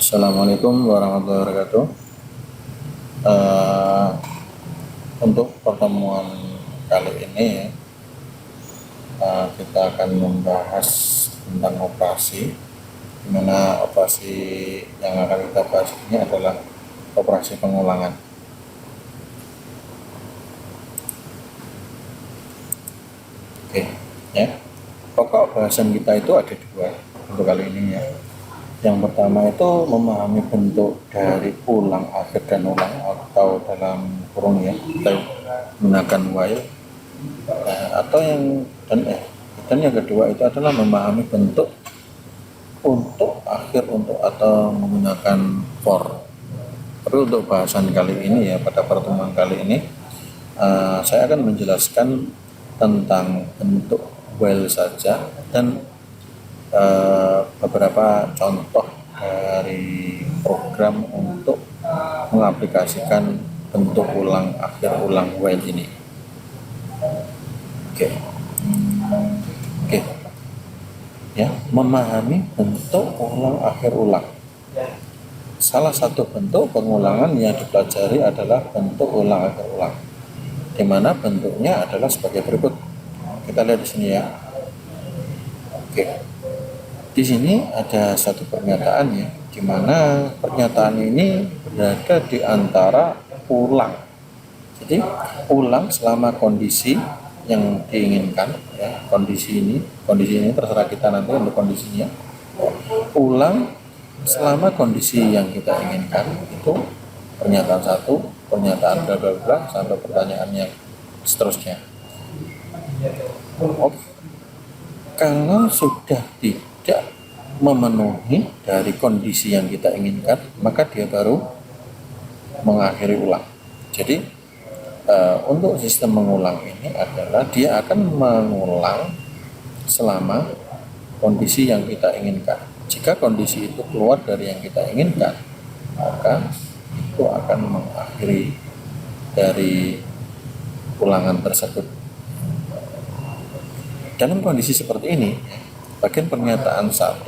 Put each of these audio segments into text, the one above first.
Assalamualaikum warahmatullahi wabarakatuh. Eh, untuk pertemuan kali ini kita akan membahas tentang operasi, di mana operasi yang akan kita bahas ini adalah operasi pengulangan. Oke, ya. Pokok bahasan kita itu ada dua untuk kali ini ya. Yang pertama itu memahami bentuk dari ulang akhir dan ulang, atau dalam kurung ya kita menggunakan while, atau dan yang kedua itu adalah memahami bentuk untuk akhir untuk atau menggunakan for. Tapi untuk bahasan kali ini ya, pada pertemuan kali ini saya akan menjelaskan tentang bentuk while saja dan beberapa contoh dari program untuk mengaplikasikan bentuk ulang akhir ulang while ini. Oke. Ya, memahami bentuk ulang akhir ulang. Salah satu bentuk pengulangan yang dipelajari adalah bentuk ulang akhir ulang, di mana bentuknya adalah sebagai berikut. Kita lihat di sini ya. Oke. Di sini ada satu pernyataan ya, di mana pernyataan ini berada di antara ulang. Jadi ulang selama kondisi yang diinginkan ya, kondisi ini terserah kita nanti untuk kondisinya. Ulang selama kondisi yang kita inginkan, itu pernyataan satu, pernyataan bla bla bla sampai pertanyaan yang seterusnya. Kalau sudah tidak memenuhi dari kondisi yang kita inginkan, maka dia baru mengakhiri ulang. Jadi untuk sistem mengulang ini adalah dia akan mengulang selama kondisi yang kita inginkan. Jika kondisi itu keluar dari yang kita inginkan, maka itu akan mengakhiri dari ulangan tersebut. Dalam kondisi seperti ini, bagian pernyataan 1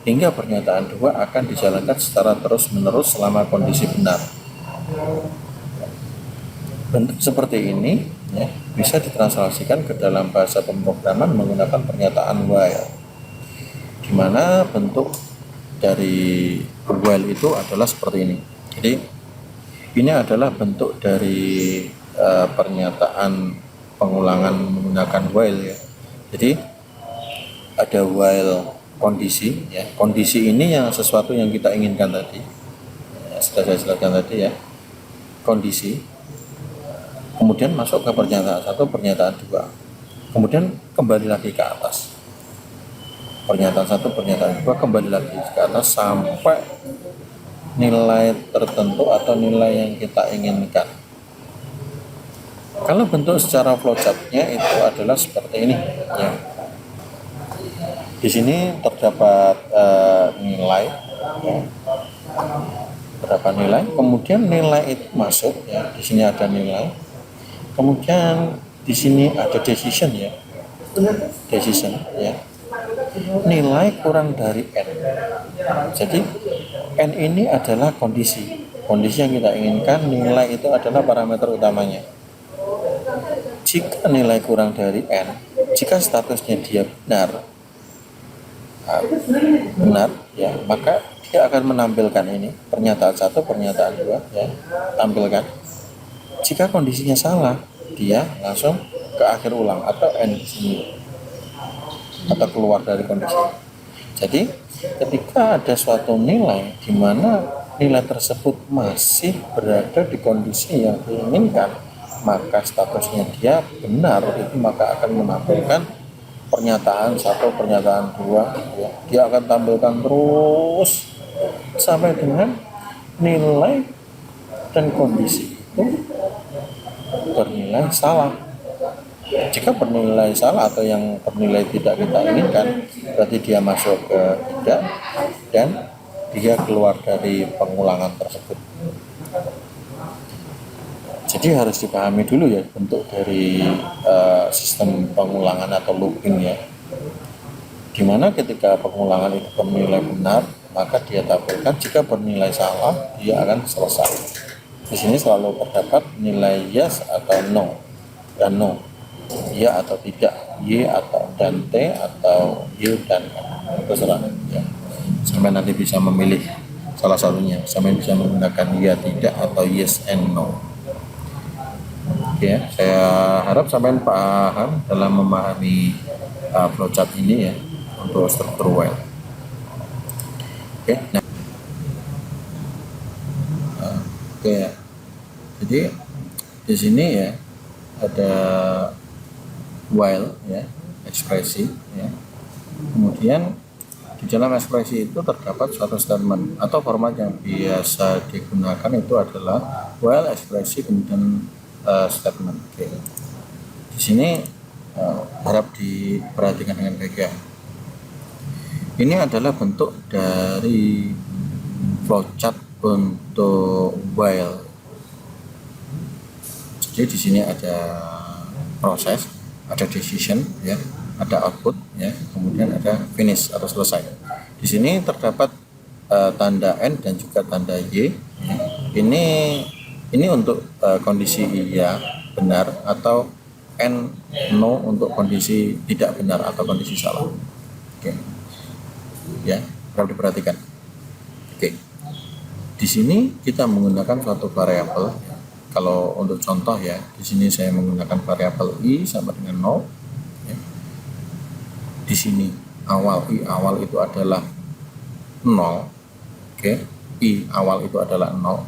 hingga pernyataan 2 akan dijalankan secara terus-menerus selama kondisi benar. Bentuk seperti ini ya, bisa ditranslasikan ke dalam bahasa pemrograman menggunakan pernyataan while, di mana bentuk dari while itu adalah seperti ini. Jadi ini adalah bentuk dari pernyataan pengulangan menggunakan while ya. Jadi ada while kondisi ya. Kondisi ini yang sesuatu yang kita inginkan tadi. Ya, sudah saya jelaskan tadi ya. Kondisi. Kemudian masuk ke pernyataan 1, pernyataan 2. Kemudian kembali lagi ke atas. Pernyataan 1, pernyataan 2 kembali lagi ke atas sampai nilai tertentu atau nilai yang kita inginkan. Kalau bentuk secara flowchart-nya itu adalah seperti ini ya. Di sini terdapat nilai ya. Berapa nilai? Kemudian nilai itu masuk ya. Di sini ada nilai. Kemudian di sini ada decision ya. Decision ya. Nilai kurang dari n. Jadi n ini adalah kondisi. Kondisi yang kita inginkan, nilai itu adalah parameter utamanya. Jika nilai kurang dari n, jika statusnya dia benar ya, maka dia akan menampilkan ini pernyataan 1, pernyataan 2 ya, tampilkan. Jika kondisinya salah, dia langsung ke akhir ulang atau n di sini, atau keluar dari kondisi. Jadi ketika ada suatu nilai di mana nilai tersebut masih berada di kondisi yang diinginkan, maka statusnya dia benar, itu maka akan menampilkan pernyataan 1, pernyataan 2 ya. Dia akan tampilkan terus sampai dengan nilai dan kondisi itu bernilai salah. Jika bernilai salah atau yang bernilai tidak kita inginkan, berarti dia masuk ke tidak dan dia keluar dari pengulangan tersebut. Jadi harus dipahami dulu ya bentuk dari sistem pengulangan atau looping ya. Dimana ketika pengulangan itu bernilai benar, maka dia tampilkan. Jika bernilai salah, dia akan selesai. Di sini selalu terdapat nilai yes atau no dan no, ya atau tidak, y atau dan t, atau y dan n, terserah ya. Sampai nanti bisa memilih salah satunya, sampai bisa menggunakan ya tidak atau yes and no. Oke, saya harap sampai paham dalam memahami flowchart ini ya untuk struktur while. Oke, nah, oke ya. Jadi di sini ya ada while ya, ekspresi ya. Kemudian di dalam ekspresi itu terdapat suatu statement atau format yang biasa digunakan itu adalah while, ekspresi, kemudian statement. Oke. Di sini harap diperhatikan dengan baik ya. Ini adalah bentuk dari flowchart untuk while. Jadi di sini ada proses, ada decision ya, ada output ya, kemudian ada finish atau selesai. Di sini terdapat tanda N dan juga tanda Y ya. Ini untuk kondisi iya benar atau N no untuk kondisi tidak benar atau kondisi salah. Oke. Ya, harap diperhatikan. Oke. Di sini kita menggunakan suatu variabel. Kalau untuk contoh ya, di sini saya menggunakan variabel i sama dengan 0. Ya. Di sini i awal itu adalah 0. Oke, i awal itu adalah 0.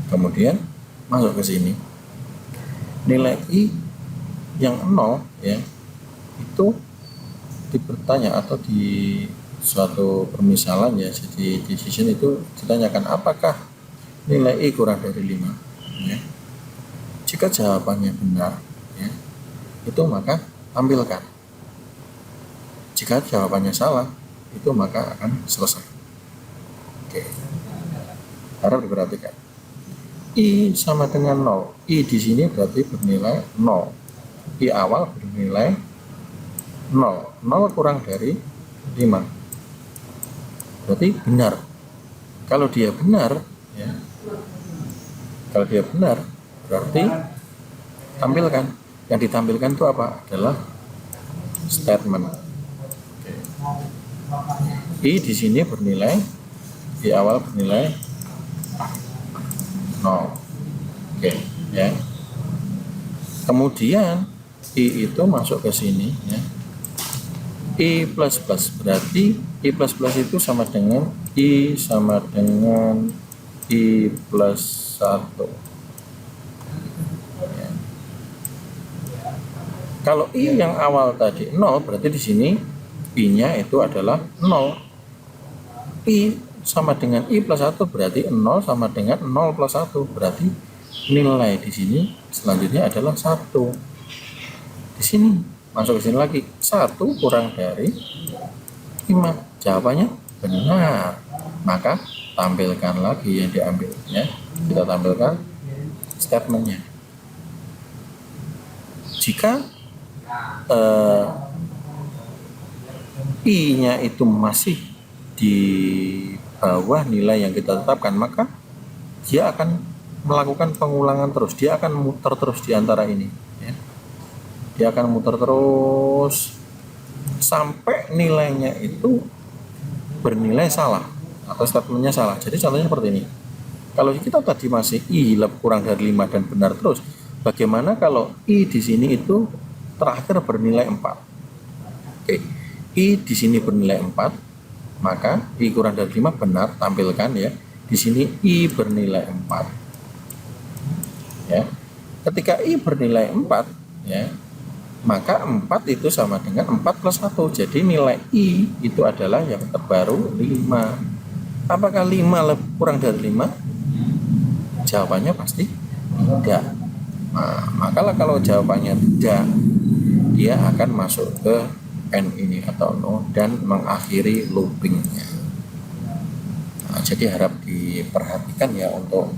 Kemudian masuk ke sini. Nilai i yang 0 ya, itu dipertanya atau di suatu permisalan ya, jadi decision itu ditanyakan apakah nilai i kurang dari 5 ya. Jika jawabannya benar ya, itu maka tampilkan. Jika jawabannya salah, itu maka akan selesai. Oke. Harap diperhatikan. I sama dengan 0. I di sini berarti bernilai 0. I awal bernilai 0. 0 kurang dari 5. Berarti benar. Kalau dia benar ya, kalau dia benar berarti tampilkan. Yang ditampilkan itu apa? Adalah statement. I di sini bernilai, di awal bernilai 0. Oke ya. Kemudian i itu masuk ke sini ya. I plus plus berarti i plus plus itu sama dengan i sama dengan i plus 1 ya. Kalau i yang awal tadi 0 berarti di sini i nya itu adalah 0. I sama dengan i plus 1 berarti 0 sama dengan 0 plus 1 berarti nilai di sini selanjutnya adalah 1. Di sini masuk ke sini lagi 1 kurang dari 5. Jawabannya benar. Maka tampilkan lagi yang diambil ya. Kita tampilkan statementnya. Jika i-nya itu masih di bawah nilai yang kita tetapkan, maka dia akan melakukan pengulangan terus. Dia akan muter terus di antara ini ya. Dia akan muter terus sampai nilainya itu bernilai salah atau statementnya salah. Jadi contohnya seperti ini. Kalau kita tadi masih i kurang dari 5 dan benar terus, bagaimana kalau i di sini itu terakhir bernilai 4? Oke, i di sini bernilai 4, maka i kurang dari 5 benar, tampilkan ya. Di sini i bernilai 4. Ya. Ketika i bernilai 4 ya, maka 4 itu sama dengan 4 plus 1. Jadi nilai i itu adalah yang terbaru 5. Apakah 5 kurang dari 5? Jawabannya pasti tidak. Nah, maka kalau jawabannya tidak, dia akan masuk ke N ini atau no dan mengakhiri loopingnya. Nah, jadi harap diperhatikan ya untuk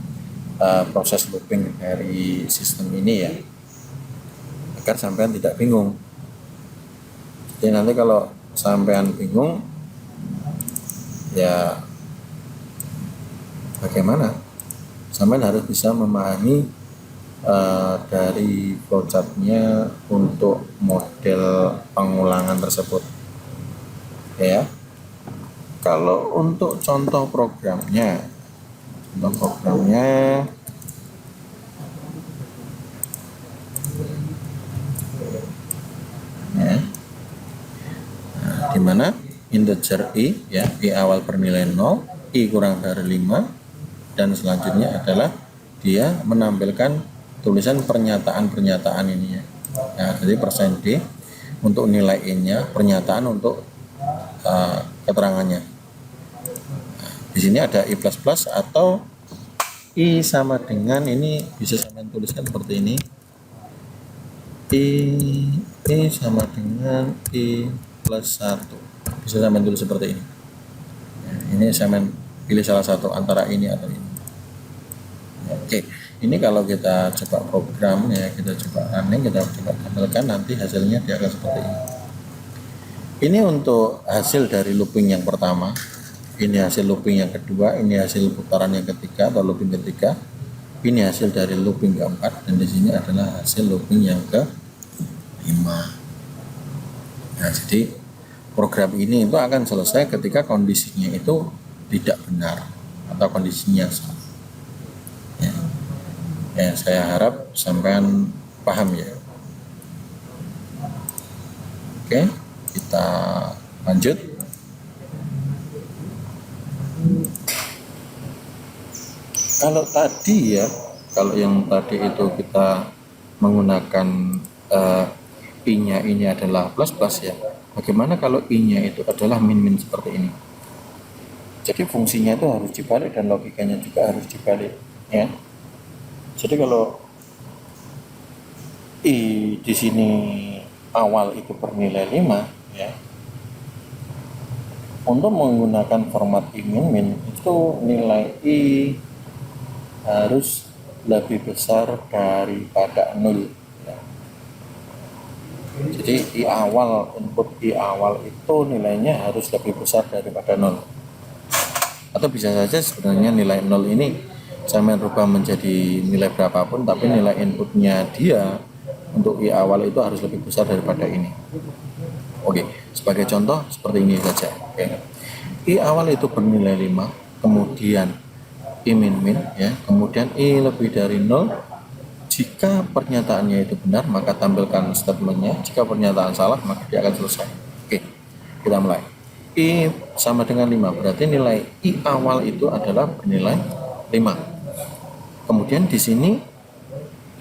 proses looping dari sistem ini ya, agar sampean tidak bingung. Jadi nanti kalau sampean bingung ya bagaimana? Sampean harus bisa memahami dari flowchartnya untuk model pengulangan tersebut, ya. Kalau untuk contoh programnya ya, di mana integer i, ya, i awal bernilai 0, i kurang dari 5, dan selanjutnya adalah dia menampilkan tulisan pernyataan ini, ya. Nah, jadi persen D untuk nilai i-nya, pernyataan untuk keterangannya. Nah, di sini ada i plus plus atau i sama dengan, ini bisa saya tuliskan seperti ini, i sama dengan i plus 1, bisa saya tulis seperti ini. Nah, ini saya pilih salah satu antara ini atau ini. Oke, ini kalau kita coba program, ya, kita coba running, kita coba tampilkan, nanti hasilnya dia akan seperti ini. Ini untuk hasil dari looping yang pertama, ini hasil looping yang kedua, ini hasil putaran yang ketiga atau looping ketiga, ini hasil dari looping keempat, dan di sini adalah hasil looping yang ke-5. Nah, jadi program ini itu akan selesai ketika kondisinya itu tidak benar atau kondisinya salah. Ya, saya harap sampean paham, ya. Oke, kita lanjut. Kalau tadi, ya, kalau yang tadi itu kita menggunakan i-nya ini adalah plus plus, ya. Bagaimana kalau i-nya itu adalah min min seperti ini? Jadi fungsinya itu harus dibalik dan logikanya juga harus dibalik, ya. Jadi kalau i di sini awal itu bernilai 5, ya. Untuk menggunakan format i min min itu nilai i harus lebih besar daripada 0, ya. Jadi input i awal itu nilainya harus lebih besar daripada 0. Atau bisa saja sebenarnya nilai 0 ini saya rubah menjadi nilai berapapun, tapi nilai inputnya dia untuk i awal itu harus lebih besar daripada ini. Oke, sebagai contoh seperti ini saja. Oke. I awal itu bernilai 5, kemudian i min min, ya, kemudian i lebih dari 0. Jika pernyataannya itu benar, maka tampilkan statementnya. Jika pernyataan salah, maka dia akan selesai. Oke, kita mulai. I sama dengan 5, berarti nilai i awal itu adalah bernilai 5. Kemudian di sini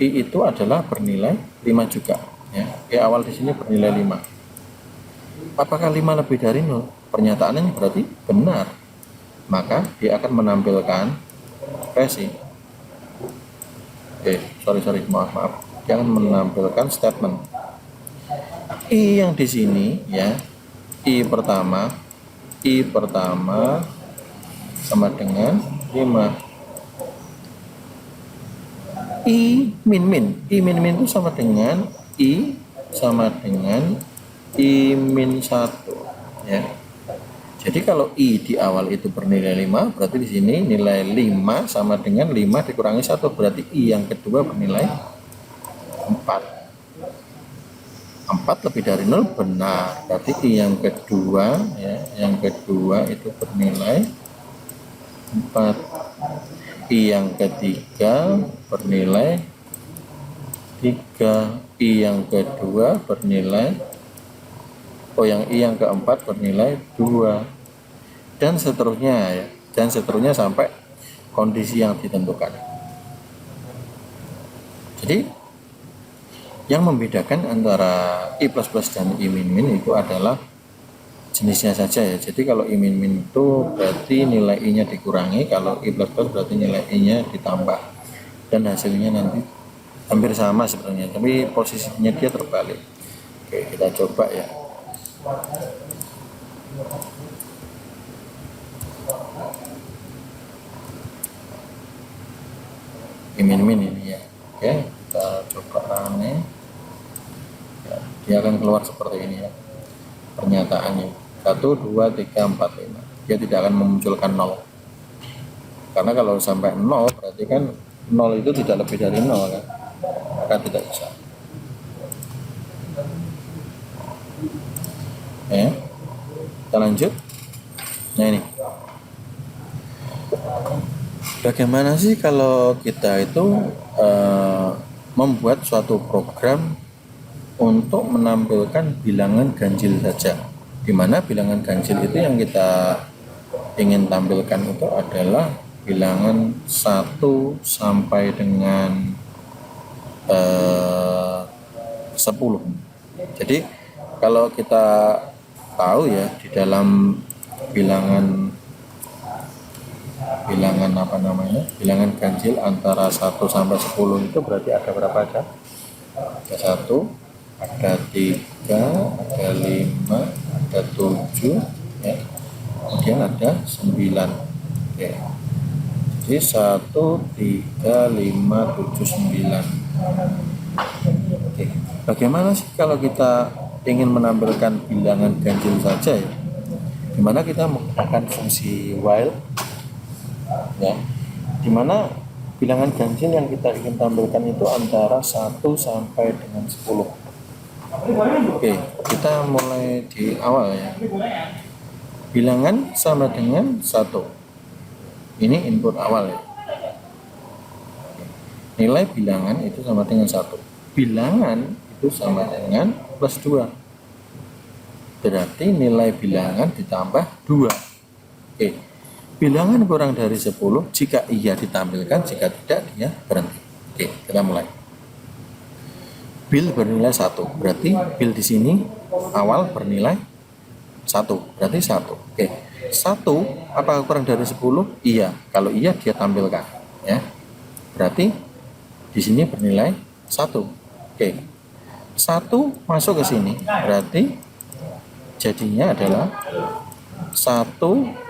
i itu adalah bernilai 5 juga, ya. I awal di sini bernilai 5. Apakah 5 lebih dari 0? Pernyataannya berarti benar. Maka dia akan menampilkan resi. Maaf. Dia akan menampilkan statement. I yang di sini, ya, i pertama sama dengan 5. I min min itu sama dengan i min 1, ya. Jadi kalau i di awal itu bernilai 5, berarti di sini nilai 5 sama dengan 5 dikurangi 1, berarti i yang kedua bernilai 4. 4 lebih dari 0 benar, berarti i yang kedua, ya, itu bernilai 4. I yang ketiga bernilai 3, i yang kedua bernilai i yang keempat bernilai 2, dan seterusnya, ya, sampai kondisi yang ditentukan. Jadi yang membedakan antara i plus plus dan i min min itu adalah jenisnya saja, ya. Jadi kalau i min min itu berarti nilai i-nya dikurangi, kalau i plus plus berarti nilai i-nya ditambah, dan hasilnya nanti hampir sama sebenarnya, tapi posisinya dia terbalik. Oke, kita coba, ya. I min min ini, ya. Oke, kita coba running, ya, dia akan keluar seperti ini, ya, pernyataannya. 1, 2, 3, 4, 5. dia tidak akan memunculkan 0. Karena kalau sampai 0 berarti kan 0 itu tidak lebih dari 0 kan, maka tidak bisa. Ya, kita lanjut. Nah ini, bagaimana sih kalau kita itu membuat suatu program untuk menampilkan bilangan ganjil saja, di mana bilangan ganjil itu yang kita ingin tampilkan itu adalah bilangan 1 sampai dengan 10. Jadi kalau kita tahu ya, di dalam bilangan bilangan ganjil antara 1 sampai 10 itu berarti ada berapa aja? Ada 1, ada 3, ada 5, ada 7 ya. Kemudian ada 9. Oke. Jadi 1, 3, 5, 7, 9. Oke. Bagaimana sih kalau kita ingin menampilkan bilangan ganjil saja ya? Dimana kita menggunakan fungsi while ya, dimana bilangan ganjil yang kita ingin tampilkan itu antara 1 sampai dengan 10. Oke, kita mulai di awal ya. Bilangan sama dengan 1. Ini input awal ya. Nilai bilangan itu sama dengan 1. Bilangan itu sama dengan plus 2. Berarti nilai bilangan ditambah 2. Oke. Bilangan kurang dari 10 jika iya ditampilkan, jika tidak dia berhenti. Oke, kita mulai. Bil bernilai 1. Berarti bil di sini awal bernilai 1. Berarti 1. Oke. 1 apakah kurang dari 10? Iya. Kalau iya dia tampilkan ya. Berarti di sini bernilai 1. Oke. 1 masuk ke sini. Berarti jadinya adalah 1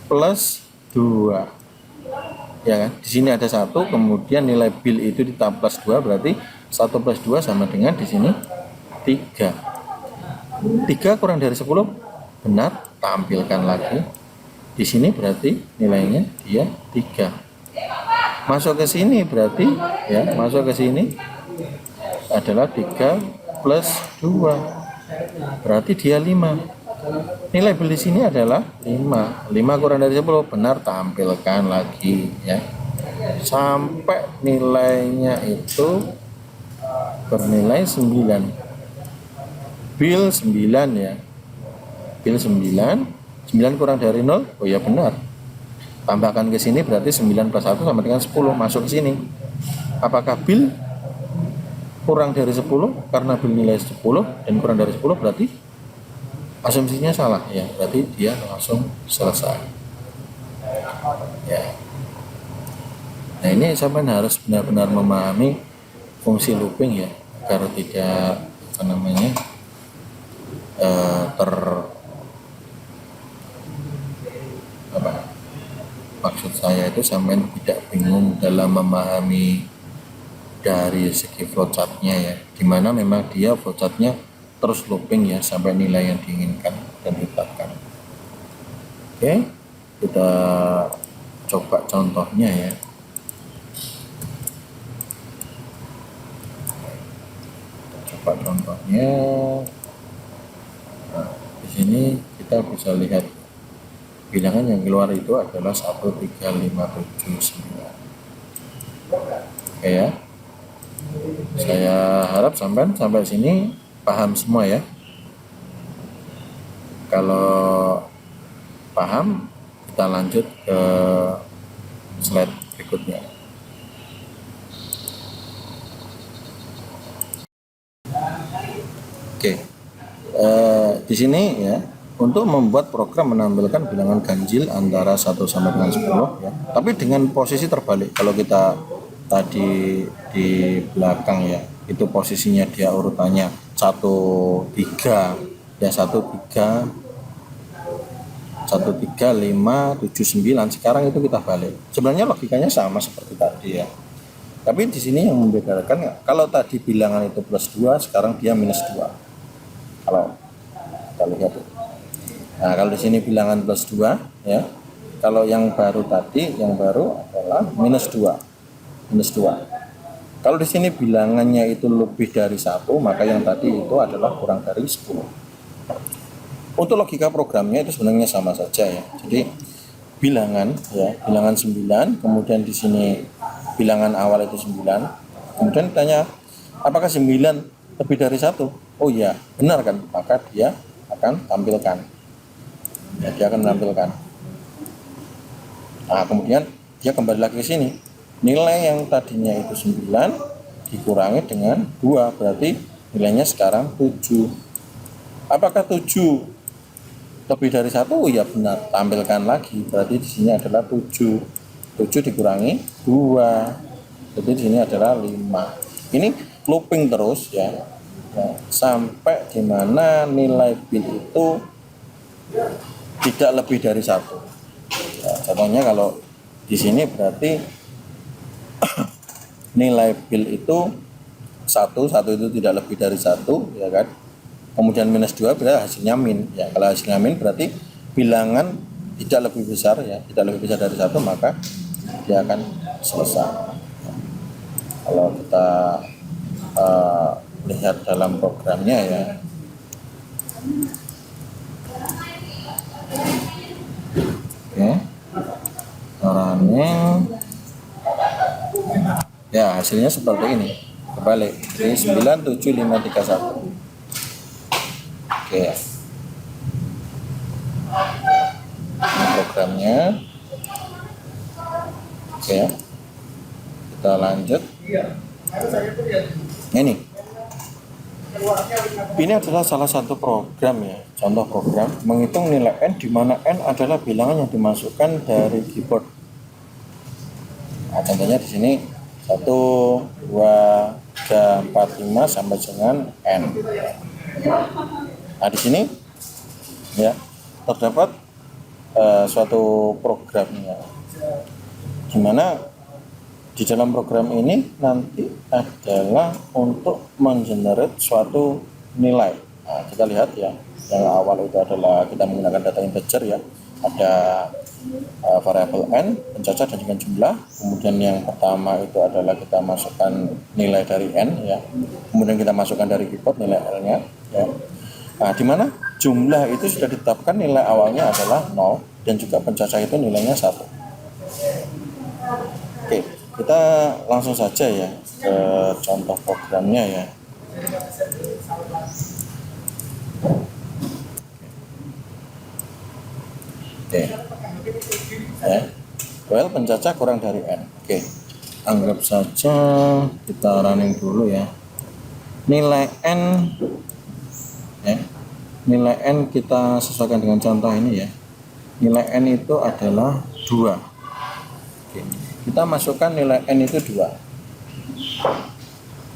plus 2. Ya kan? Di sini ada 1, kemudian nilai bil itu ditambah plus 2, berarti 1 plus 2 sama dengan di sini 3. 3 kurang dari 10? Benar, tampilkan lagi. Di sini berarti nilainya dia 3. Masuk ke sini berarti ya, masuk ke sini adalah 3 plus 2. Berarti dia 5. Nilai bil di sini adalah 5. 5 kurang dari 10, benar, tampilkan lagi ya. Sampai nilainya itu bernilai 9. Bil 9 ya. Bil 9. 9 kurang dari 0. Oh ya benar. Tambahkan ke sini berarti 9 plus 1 sama dengan 10. Masuk ke sini. Apakah bil kurang dari 10? Karena bil nilai 10 dan kurang dari 10 berarti asumsinya salah ya. Berarti dia langsung selesai. Ya. Nah ini sampai harus benar-benar memahami fungsi looping ya, agar tidak maksud saya itu sampai tidak bingung dalam memahami dari segi flowchartnya ya, dimana memang dia flowchartnya terus looping ya sampai nilai yang diinginkan dan ditetapkan. Oke, kita coba contohnya ya. Coba contohnya. Nah, di sini kita bisa lihat bilangan yang keluar itu adalah 1, 3, 5, 7, 9. Oke ya. Saya harap sampai sini paham semua ya. Kalau paham, kita lanjut ke slide berikutnya. Oke, di sini ya, untuk membuat program menampilkan bilangan ganjil antara 1 sampai dengan 10 ya, tapi dengan posisi terbalik. Kalau kita tadi di belakang ya, itu posisinya dia urutannya 1, 3 ya, 1, 3, 5, 7, 9. Sekarang itu kita balik. Sebenarnya logikanya sama seperti tadi ya. Tapi di sini yang membedakan, kalau tadi bilangan itu plus 2, sekarang dia minus 2. Kalau kita lihat Nah, kalau di sini bilangan plus 2 ya. Kalau yang baru tadi, yang baru adalah minus 2. Minus 2. Kalau di sini bilangannya itu lebih dari 1, maka yang tadi itu adalah kurang dari 10. Untuk logika programnya itu sebenarnya sama saja ya. Jadi bilangan ya, bilangan 9, kemudian di sini bilangan awal itu 9. Kemudian ditanya, apakah 9 lebih dari 1? Oh iya, benar kan? Maka dia akan tampilkan. Ya, dia akan menampilkan. Nah, kemudian dia kembali lagi ke sini. Nilai yang tadinya itu 9 dikurangi dengan 2, berarti nilainya sekarang 7. Apakah 7 lebih dari 1? Oh ya benar, tampilkan lagi. Berarti di sini adalah 7. 7 dikurangi 2. Jadi di sini adalah 5. Ini looping terus ya. Ya, sampai di mana nilai bil itu tidak lebih dari 1. Ya, contohnya kalau di sini berarti nilai bil itu 1 itu tidak lebih dari 1, ya kan? Kemudian minus 2 berarti hasilnya min. Ya, kalau hasilnya min berarti bilangan tidak lebih besar ya, tidak lebih besar dari 1, maka dia akan selesai. Kalau kita lihat dalam programnya ya. Oke. Running. Ya, hasilnya seperti ini. Kebalik. Jadi 97531. Oke. Ini programnya. Oke ya. Kita lanjut. Ini adalah salah satu program ya, contoh program menghitung nilai n di mana n adalah bilangan yang dimasukkan dari keyboard. Nah, contohnya di sini 1, 2, 3, 4, 5 sampai dengan n. Nah, di sini ya terdapat suatu programnya, di mana di dalam program ini nanti adalah untuk menggenerate suatu nilai. Nah, kita lihat ya, yang awal itu adalah kita menggunakan data integer ya, ada variabel n, pencacah dan juga jumlah. Kemudian yang pertama itu adalah kita masukkan nilai dari n ya, kemudian kita masukkan dari keyboard nilai l-nya ya. Nah, di mana jumlah itu sudah ditetapkan nilai awalnya adalah 0 dan juga pencacah itu nilainya 1. Oke, kita langsung saja ya ke contoh programnya ya. Oke. Ya. Well, pencacah kurang dari n. Oke. Anggap saja kita running dulu ya. Nilai n ya. Nilai n kita sesuaikan dengan contoh ini ya. Nilai n itu adalah 2. Oke. Kita masukkan nilai n itu 2.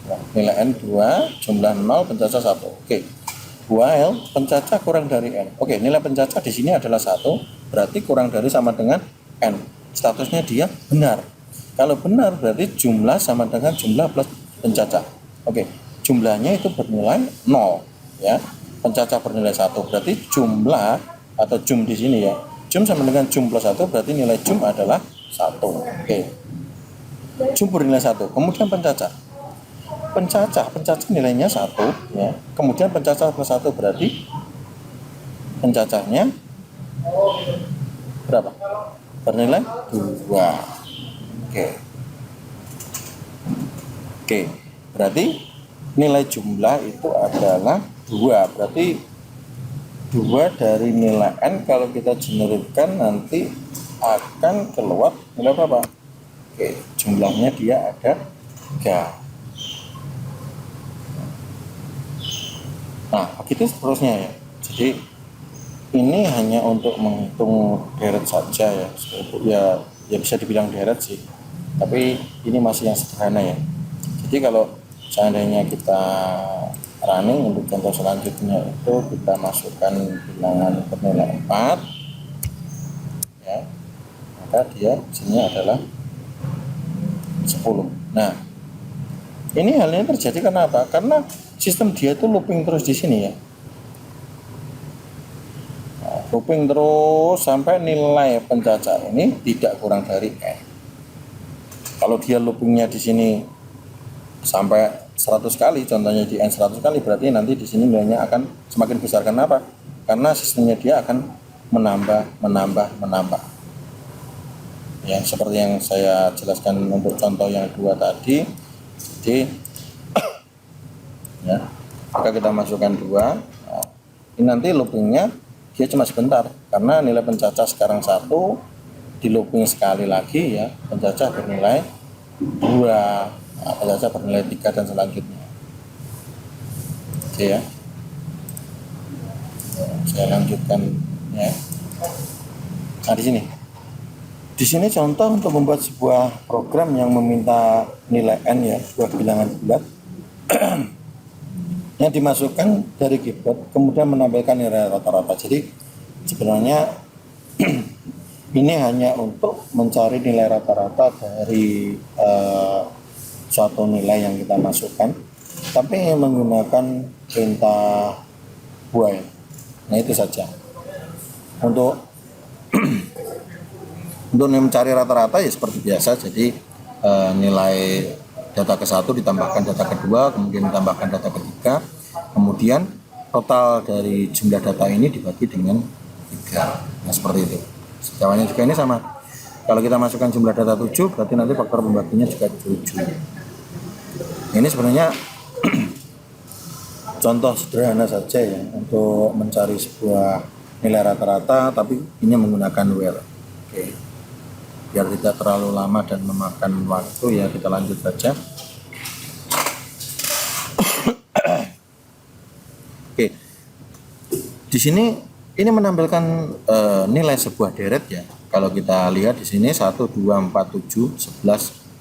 Nah, nilai n 2, jumlah 0, pencacah 1. Oke. While pencacah kurang dari n. Oke, nilai pencacah di sini adalah 1, berarti kurang dari sama dengan n. Statusnya dia benar. Kalau benar berarti jumlah sama dengan jumlah plus pencacah. Oke, jumlahnya itu bernilai 0 ya. Pencacah bernilai 1, berarti jumlah atau jum di sini ya. Jum sama dengan jum plus 1, berarti nilai jum adalah 1. Oke. Jum bernilai 1. Kemudian pencacah nilainya 1 ya. Kemudian pencacah plus 1 berarti pencacahnya berapa? Bernilai 2. Oke. Berarti nilai jumlah itu adalah 2. Berarti 2 dari nilai n kalau kita generate-kan nanti akan keluar nilai berapa? Oke, jumlahnya dia ada 3. Nah, begitu seterusnya ya. Jadi ini hanya untuk menghitung deret saja ya. Ya bisa dibilang deret sih. Tapi ini masih yang sederhana ya. Jadi kalau seandainya kita running untuk contoh selanjutnya itu kita masukkan bilangan bernilai 4 ya, maka dia sini adalah 10. Nah, ini halnya terjadi karena apa? Karena sistem dia itu looping terus di sini ya. Nah, looping terus sampai nilai pencacah ini tidak kurang dari n. Kalau dia loopingnya di sini sampai 100 kali, contohnya di n 100 kali, berarti nanti di sini nilainya akan semakin besar. Kenapa? Karena sistemnya dia akan menambah. Ya, seperti yang saya jelaskan untuk contoh yang 2 tadi. Jadi ya, maka kita masukkan 2. Nah, ini nanti loopingnya dia cuma sebentar, karena nilai pencacah sekarang 1, di looping sekali lagi ya, pencacah bernilai 2, nah, pencacah bernilai 3 dan selanjutnya. Oke ya. Saya lanjutkan ya. Nah, di sini contoh untuk membuat sebuah program yang meminta nilai n ya, sebuah bilangan bulat yang dimasukkan dari keyboard, kemudian menampilkan nilai rata-rata. Jadi sebenarnya ini hanya untuk mencari nilai rata-rata dari suatu nilai yang kita masukkan, tapi menggunakan perintah while. Nah, itu saja. Untuk mencari rata-rata ya seperti biasa. Jadi nilai data ke-1 ditambahkan data kedua, kemudian ditambahkan data ketiga, kemudian total dari jumlah data ini dibagi dengan 3. Nah, seperti itu. Jawabannya juga ini sama. Kalau kita masukkan jumlah data 7, berarti nanti faktor pembaginya juga 7. Ini sebenarnya contoh sederhana saja ya untuk mencari sebuah nilai rata-rata, tapi ini menggunakan while. Oke. Biar tidak terlalu lama dan memakan waktu ya, kita lanjut saja. Oke. Di sini ini menampilkan nilai sebuah deret ya. Kalau kita lihat di sini 1 2 4 7 11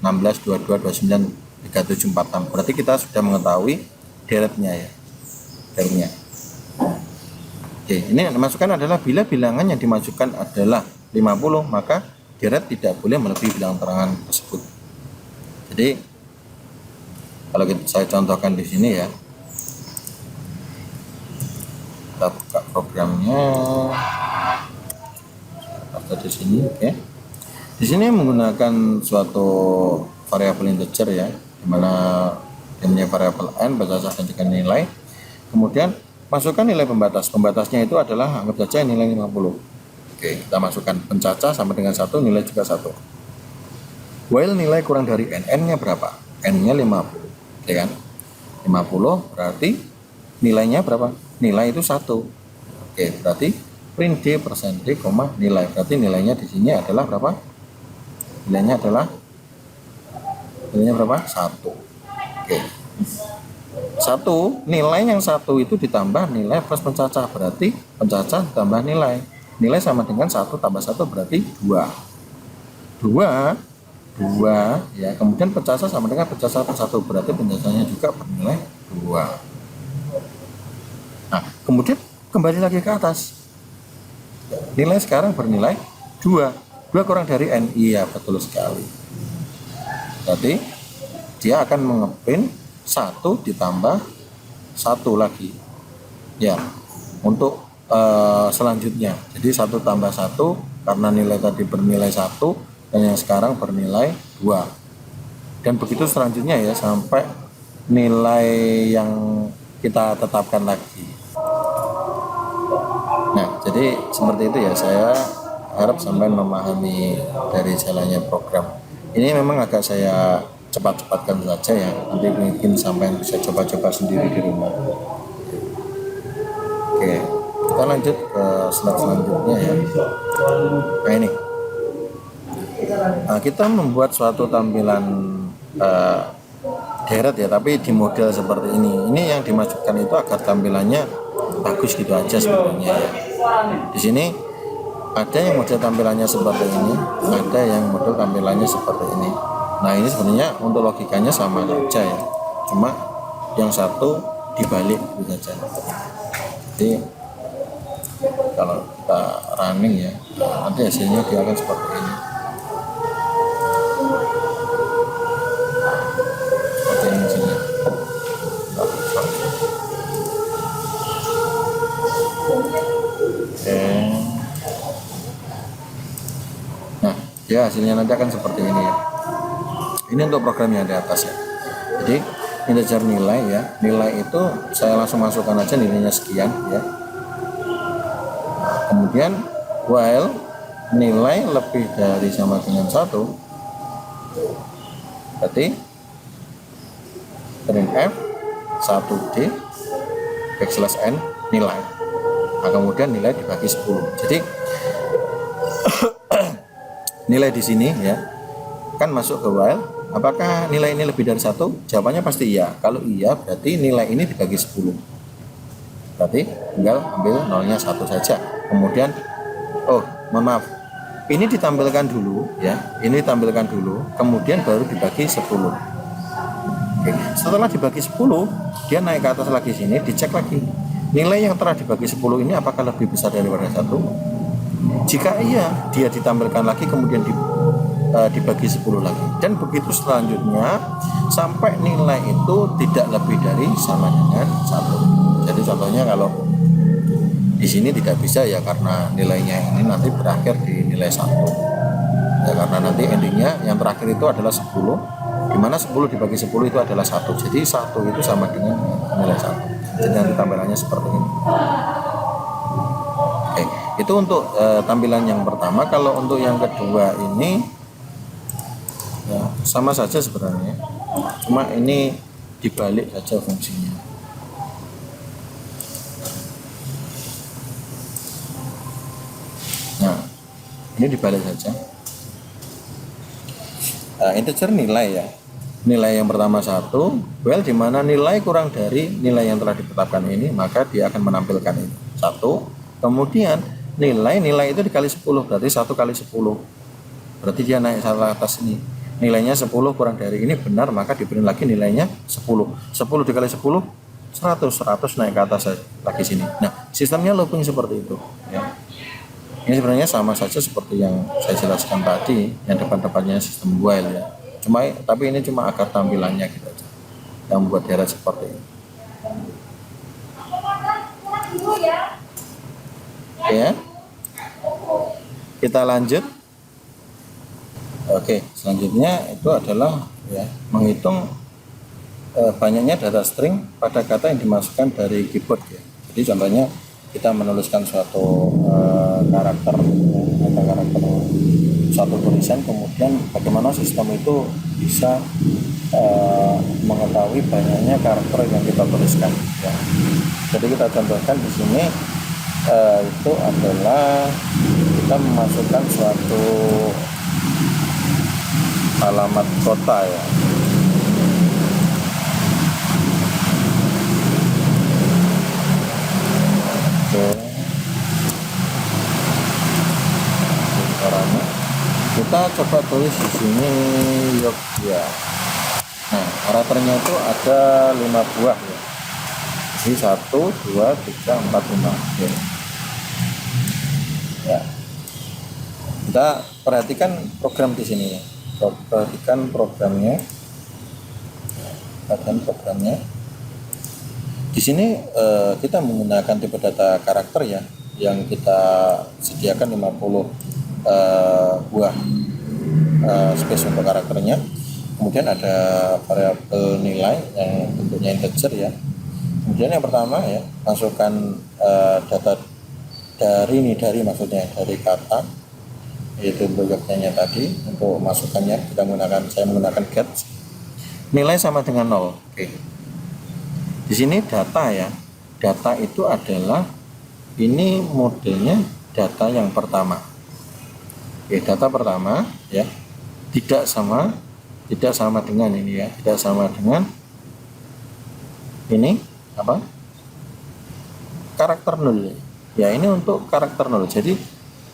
16 22 29 37 46. Berarti kita sudah mengetahui deretnya ya. Deretnya. Oke, ini masukkan adalah bila bilangan yang dimasukkan adalah 50, maka deret tidak boleh melebihi bilangan terangan tersebut. Jadi kalau saya contohkan di sini ya, kita buka programnya, ada di sini. Oke, di sini menggunakan suatu variabel integer ya, dimana namanya variabel n berdasarkan dengan nilai. Kemudian masukkan nilai pembatas. Pembatasnya itu adalah anggap saja nilai 50. Oke, kita masukkan pencacah sama dengan 1, nilai juga 1. While nilai kurang dari n, n-nya berapa? N-nya 50. Oke kan? 50 berarti nilainya berapa? Nilai itu 1. Oke, berarti print d persen d, nilai. Berarti nilainya di sini adalah berapa? Nilainya berapa? 1. Oke. 1, nilai yang 1 itu ditambah nilai plus pencacah, berarti pencacah tambah nilai. Nilai sama dengan 1 tambah 1 berarti 2 ya. Kemudian pencacah sama dengan pencacah 1, berarti pencacahnya juga bernilai 2. Nah, kemudian kembali lagi ke atas. Nilai sekarang bernilai 2 kurang dari n. Iya, betul sekali. Berarti dia akan mengeprint 1 ditambah 1 lagi ya untuk selanjutnya. Jadi 1 tambah 1 karena nilai tadi bernilai 1 dan yang sekarang bernilai 2. Dan begitu selanjutnya ya sampai nilai yang kita tetapkan lagi. Nah, jadi seperti itu ya, saya harap sampai memahami dari jalannya program. Ini memang agak saya cepat-cepatkan saja ya. Nanti mungkin sampai bisa coba-coba sendiri di rumah. Oke. Kita lanjut ke slide selanjutnya ya. Nah, ini. Nah, kita membuat suatu tampilan deret ya, tapi di model seperti ini. Ini yang dimasukkan itu agar tampilannya bagus gitu aja sebenarnya ya. Di sini ada yang model tampilannya seperti ini, ada yang model tampilannya seperti ini. Nah, ini sebenarnya untuk logikanya sama saja ya. Cuma yang satu dibalik gitu saja. Jadi kalau kita running ya, nanti hasilnya dia akan seperti ini. Seperti ini hasilnya. Oke. Nah, ya hasilnya nanti akan seperti ini ya. Ini untuk program yang di atas ya. Jadi integer nilai ya, nilai itu saya langsung masukkan aja nilainya sekian ya. Kemudian while nilai lebih dari sama dengan 1, berarti printf 1D backslash n nilai. Nah, kemudian nilai dibagi 10. Jadi nilai di sini ya kan masuk ke while, apakah nilai ini lebih dari 1? Jawabannya pasti iya. Kalau iya berarti nilai ini dibagi 10. Berarti tinggal ambil nolnya 1 saja. Kemudian mohon maaf, ini ditampilkan dulu ya, ini ditampilkan dulu, kemudian baru dibagi 10. Oke. Setelah dibagi 10, dia naik ke atas lagi sini, dicek lagi nilai yang telah dibagi 10 ini apakah lebih besar daripada 1. Jika iya, dia ditampilkan lagi, kemudian dibagi 10 lagi, dan begitu selanjutnya sampai nilai itu tidak lebih dari sama dengan 1. Jadi contohnya kalau di sini tidak bisa ya, karena nilainya ini nanti berakhir di nilai 1 ya, karena nanti endingnya yang terakhir itu adalah 10, dimana 10 dibagi 10 itu adalah 1. Jadi 1 itu sama dengan nilai 1. Jadi nanti tampilannya seperti ini. Oke, itu untuk tampilan yang pertama. Kalau untuk yang kedua ini ya sama saja sebenarnya, cuma ini dibalik saja fungsinya. Nah, ini dibalik saja. Integer nilai ya, nilai yang pertama 1, well dimana nilai kurang dari nilai yang telah ditetapkan ini, maka dia akan menampilkan ini 1. Kemudian nilai itu dikali 10, berarti 1 kali 10, berarti dia naik salah atas ini. Nilainya 10 kurang dari ini benar, maka diberi lagi nilainya 10. 10 dikali 10 100 naik ke atas lagi sini. Nah, sistemnya looping seperti itu ya. Ini sebenarnya sama saja seperti yang saya jelaskan tadi, yang depan-depannya sistem while ya. Tapi ini cuma agar tampilannya gitu aja, yang membuat deret seperti ini. Oke, kita lanjut. Oke, selanjutnya itu adalah ya menghitung banyaknya data string pada kata yang dimasukkan dari keyboard ya. Jadi contohnya kita menuliskan suatu karakter atau karakter satu tulisan, kemudian bagaimana sistem itu bisa mengetahui banyaknya karakter yang kita tuliskan ya. Jadi kita contohkan di sini itu adalah kita memasukkan suatu alamat kota ya. Caranya kita coba tulis di sini Yogyakarta. Nah, karakternya itu ada 5 buah ya. Jadi 1, 2, 3, 4, 5. Oke. Ya. Kita perhatikan program di sini ya. Perhatikan programnya. Perhatikan programnya. Di sini kita menggunakan tipe data karakter ya, yang kita sediakan 50 buah space untuk karakternya. Kemudian ada variabel nilai yang bentuknya integer ya. Kemudian yang pertama ya, masukkan data dari kata, yaitu bentuknya tadi. Untuk masukannya saya menggunakan get. Nilai sama dengan 0. Oke. Di sini data ya. Data itu adalah, ini modelnya data yang pertama. Oke, data pertama ya. Tidak sama dengan ini ya. Tidak sama dengan ini apa? Karakter 0. Ya, ini untuk karakter 0. Jadi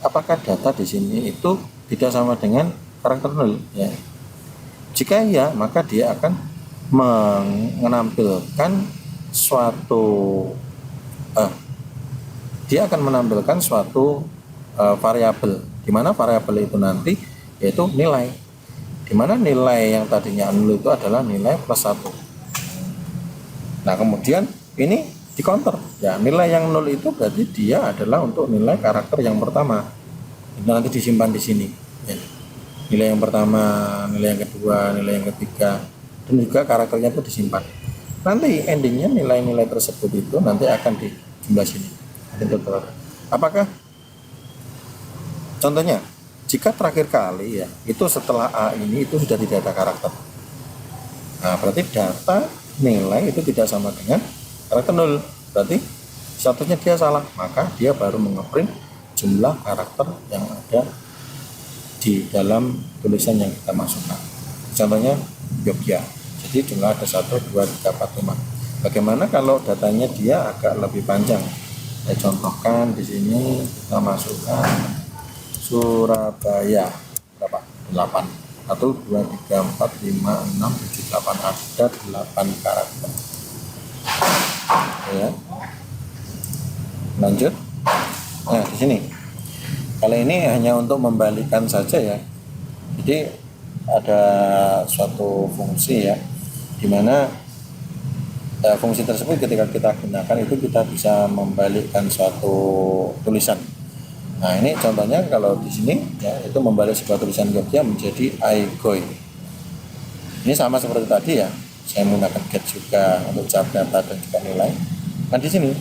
apakah data di sini itu tidak sama dengan karakter 0 ya? Jika iya, maka dia akan menampilkan suatu variabel, di mana variabel itu nanti yaitu nilai, di mana nilai yang tadinya 0 itu adalah nilai plus 1. Nah, kemudian ini di counter ya, nilai yang 0 itu berarti dia adalah untuk nilai karakter yang pertama, itu nanti disimpan di sini ya. nilai yang pertama, nilai yang kedua, nilai yang ketiga, dan juga karakternya itu disimpan. Nanti endingnya nilai-nilai tersebut itu nanti akan di jumlah sini. Apakah contohnya jika terakhir kali ya itu setelah A ini itu sudah tidak ada karakter, nah berarti data nilai itu tidak sama dengan karakter 0, berarti statusnya dia salah, maka dia baru mengeprint jumlah karakter yang ada di dalam tulisan yang kita masukkan. Contohnya Yogyakarta, jadi jumlah ada 1, 2, 3, 4, 5. Bagaimana kalau datanya dia agak lebih panjang? Saya contohkan di sini kita masukkan Surabaya berapa? 8. 1, 2, 3, 4, 5, 6, 7, 8, ada 8 karakter. Ya. Lanjut. Nah, di sini. Kali ini hanya untuk membalikan saja ya. Jadi ada suatu fungsi ya, dimana fungsi tersebut ketika kita gunakan itu kita bisa membalikkan suatu tulisan. Nah ini contohnya kalau di sini ya itu membalik sebuah tulisan Jogja menjadi Aigoy. Ini sama seperti tadi ya, saya menggunakan get juga untuk cat data dan juga nilai. Nah di sini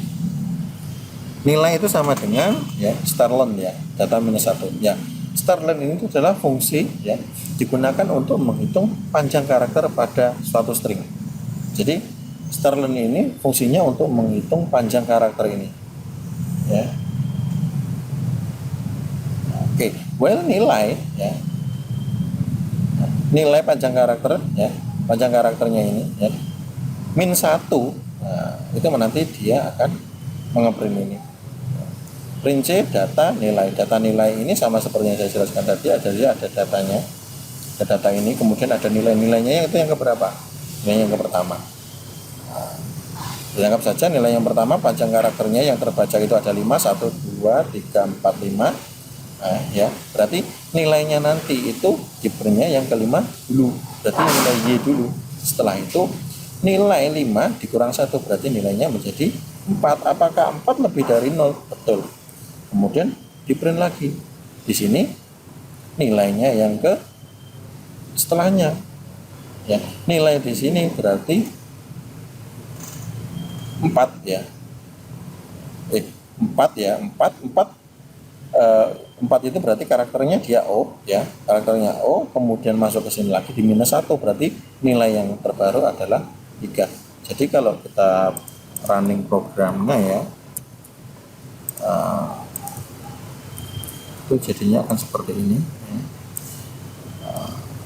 nilai itu sama dengan ya starlen ya, data -1 ya. Starlen ini itu adalah fungsi ya digunakan untuk menghitung panjang karakter pada suatu string. Jadi starlen ini fungsinya untuk menghitung panjang karakter ini ya. Oke, well nilai ya, nilai panjang karakter ya, panjang karakternya ini ya -1, nah, itu nanti dia akan mengeprint ini. Print C data nilai ini sama seperti yang saya jelaskan tadi, ada datanya, ada data ini, kemudian ada nilai-nilainya itu yang keberapa? Nilai yang pertama. Nah, dianggap saja nilai yang pertama panjang karakternya yang terbaca itu ada 5, 1, 2, 3, 4, 5. Nah, ya, berarti nilainya nanti itu diprintnya yang kelima dulu, berarti nilai Y dulu. Setelah itu nilai 5 dikurang 1 berarti nilainya menjadi 4. Apakah 4 lebih dari 0? Betul. Kemudian diprint lagi. Di sini nilainya yang ke setelahnya. Ya, nilai di sini berarti 4 ya. 4 ya, 4 itu berarti karakternya dia O ya, karakternya O, kemudian masuk ke sini lagi di -1 berarti nilai yang terbaru adalah 3. Jadi kalau kita running programnya ya itu jadinya akan seperti ini ya.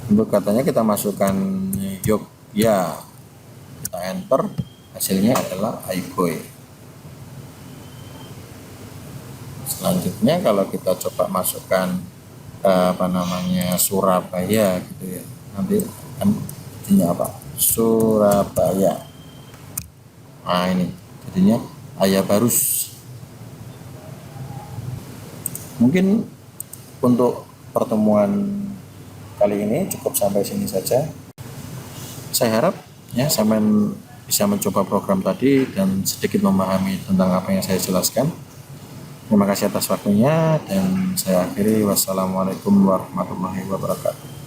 Untuk katanya kita masukkan Yogyakarta, kita enter, hasilnya adalah Aigoy. Selanjutnya kalau kita coba masukkan Surabaya gitu ya, nanti kan jadinya apa? Surabaya. Nah ini jadinya Ayabarus. Mungkin untuk pertemuan kali ini cukup sampai sini saja. Saya harap ya sampean bisa mencoba program tadi dan sedikit memahami tentang apa yang saya jelaskan. Terima kasih atas waktunya dan saya akhiri. Wassalamualaikum warahmatullahi wabarakatuh.